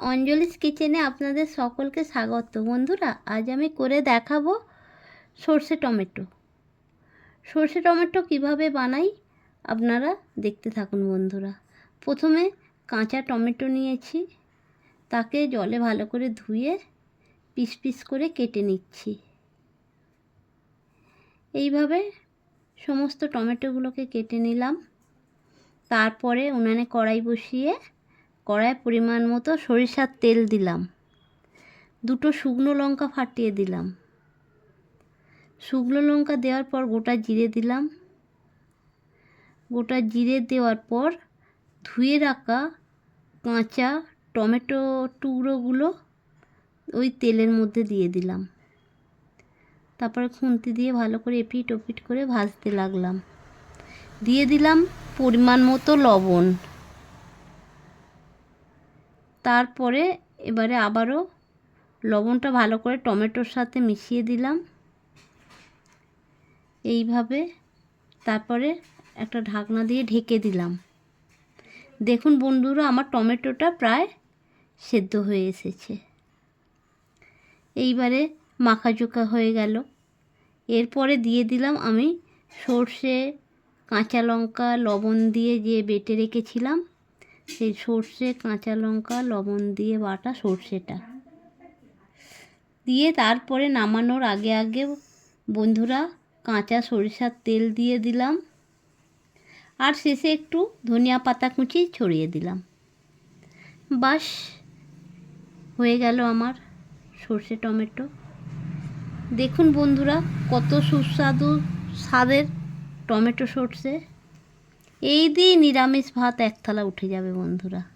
অঞ্জলিস কিচেনে আপনাদের সকলকে স্বাগত। বন্ধুরা, আজ আমি করে দেখাবো সর্ষে টমেটো। সর্ষে টমেটো কিভাবে বানাই আপনারা দেখতে থাকুন বন্ধুরা। প্রথমে কাঁচা টমেটো নিয়েছি, তাকে জলে ভালো করে ধুয়ে পিস পিস করে কেটে নিচ্ছি। এইভাবে সমস্ত টমেটোগুলোকে কেটে নিলাম। তারপরে উনানে কড়াই বসিয়ে কড়াইয়ে পরিমাণ মতো সরিষার তেল দিলাম। দুটো শুকনো লঙ্কা ফাটিয়ে দিলাম। শুকনো লঙ্কা দেওয়ার পর গোটা জিরে দিলাম। গোটা জিরে দেওয়ার পর ধুয়ে রাখা কাঁচা টমেটো টুকরোগুলো ওই তেলের মধ্যে দিয়ে দিলাম। তারপরে খুন্তি দিয়ে ভালো করে এপিট ওপিট করে ভাজতে লাগলাম। দিয়ে দিলাম পরিমাণ মতো লবণ। তারপরে এবারে আবারও লবণটা ভালো করে টমেটোর সাথে মিশিয়ে দিলাম। এইভাবে তারপরে একটা ঢাকনা দিয়ে ঢেকে দিলাম। দেখুন বন্ধুরা, আমার টমেটোটা প্রায় সেদ্ধ হয়ে এসেছে। এইবারে মাখাজোকা হয়ে গেল। এরপরে দিয়ে দিলাম আমি সর্ষে, কাঁচা লঙ্কা, লবণ দিয়ে যে বেটে রেখেছিলাম, সেই সর্ষে, কাঁচা লঙ্কা, লবণ দিয়ে বাটা সর্ষেটা দিয়ে তারপরে নামানোর আগে আগে বন্ধুরা কাঁচা সরিষার তেল দিয়ে দিলাম। আর শেষে একটু ধনিয়া পাতা কুচি ছড়িয়ে দিলাম। বাস হয়ে গেল আমার সর্ষে টমেটো। দেখুন বন্ধুরা, কত সুস্বাদু স্বাদের টমেটো সর্ষে। এই দিয়ে নিরামিষ ভাত এক থালা উঠে যাবে বন্ধুরা।